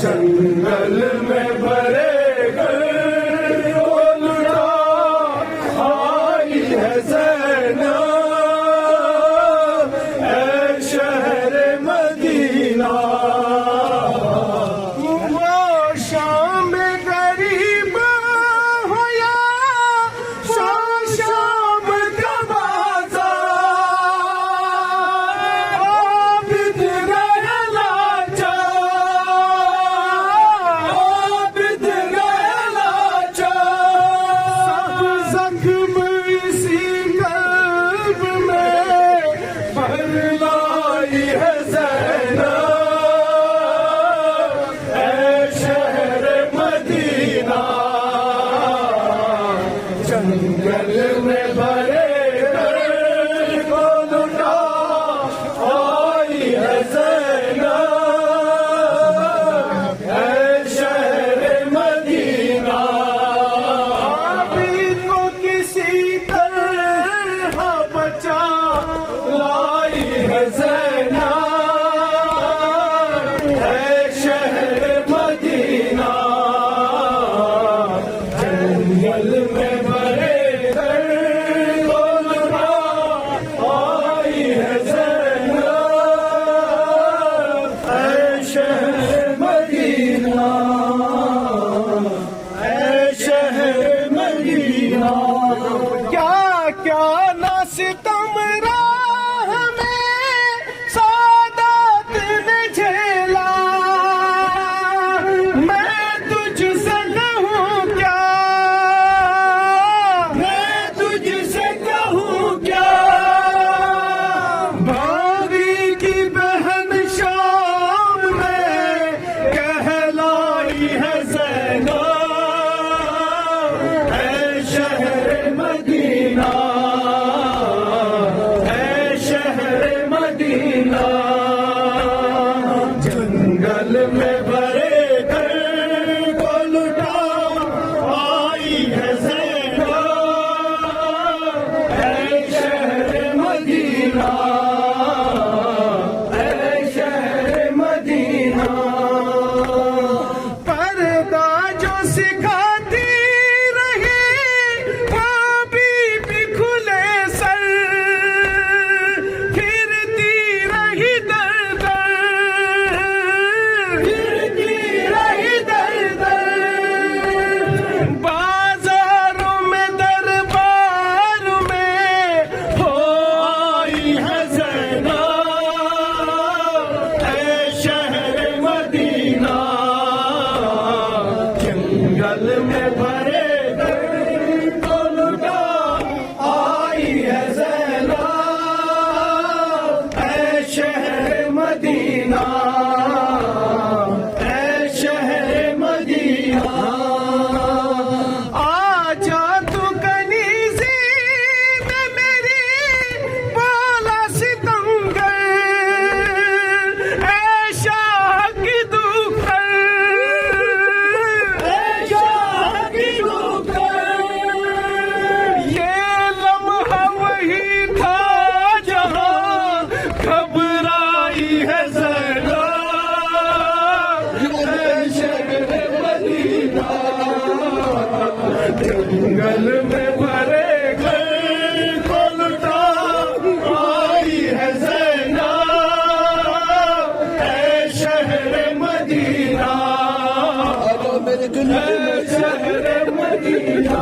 जंगल में भरे घर को लुटा आई है ज़ैनब, ऐ शहर मदीना। वो शाम गरीब हो या शाम का बाज़ार, आबिद गया लाचार, आबिद गया लाचार। सब जख्म इसी कल्ब में भर लाई है ज़ैनब, ऐ शहर मदीना। जंगल में भरे घर को लुटा आई है ज़ैनब, ऐ शहर मदीना। अभी को किसी तरह बचा लाई है ज़ैनब, ऐ शहर मदीना। जंगल में भरे घर को लुटा आई है ज़ैनब, ऐ शहर मदीना, ऐ शहर मदीना। क्या क्या ना सितम राह में सादात ने झेला, मैं तुझसे कहूँ क्या, मैं तुझसे कहूँ क्या। भाभी की बहन शाम में कहलाई है ज़ैनब, ऐ शहर मदीना, ऐ शहर मदीना। जंगल में भरे घर को लुटा आई है ज़ैनब, ऐ शहर मदीना, ऐ शहर मदीना। पर्दा जो सिखाती रही भाभी भी खुले सर, फिरती रही दर दर, फिरती रही दर दर। बाजारों में दरबारों में हो आई है ज़ैनब, ऐ शहर मदीना। जंगल में भरे घर को लुटा आई है ज़ैनब, ऐ शहर मदीना, ऐ शहर मदीना। आजा तू कनीज़ी में मेरी बोला सितमगर, ऐ शाह की दुखर, ऐ शाह की दुखर। ये लम्हा वही था जहाँ घबराई है ज़ैनब, ऐ शहर मदीना। जंगल में भरे घर को लुटा आई है ज़ैनब, ऐ शहर मदीना। शहर मदीना